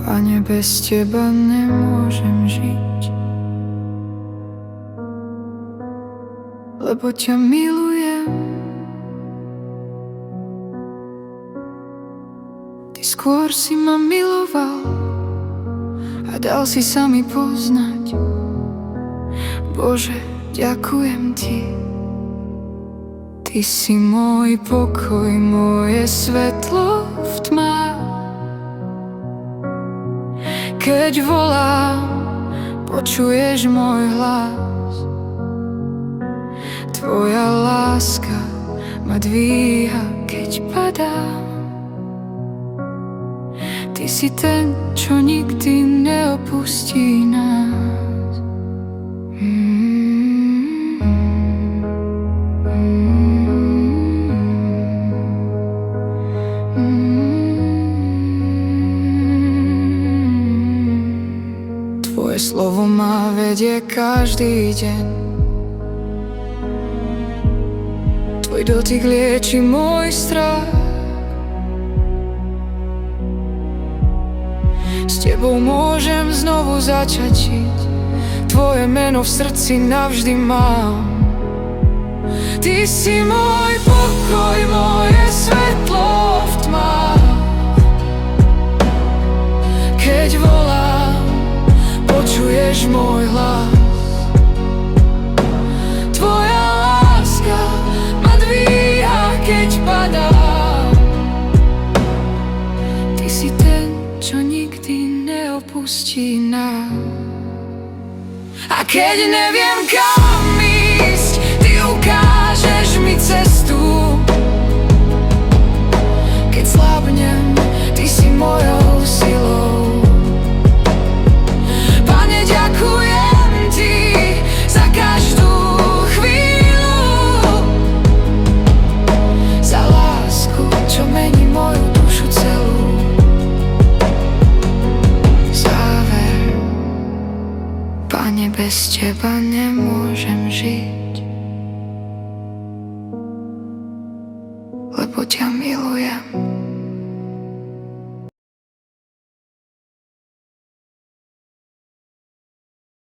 Pane, bez Teba nemôžem žiť, lebo ťa milujem. Ty skôr si ma miloval a dal si sa mi poznať. Bože, ďakujem Ti. Ty si môj pokoj, moje svetlo v tmách. Keď volám, počuješ môj hlas. Tvoja láska ma dvíha, keď padám. Ty si ten, čo nikdy neopustí nás. Tvoje slovo ma vedie každý deň. Tvoj dotyk lieči môj strach. S Tebou môžem znovu začať žiť. Tvoje meno v srdci navždy mám. Ty si môj pokoj, moje svetlo v tmách. Keď volám, počuješ môj hlas. Tvoja láska ma dvíha, keď padám. Ty si ten, čo nikdy neopustí nás. A keď neviem kam ísť, Ty ukážeš mi cestu.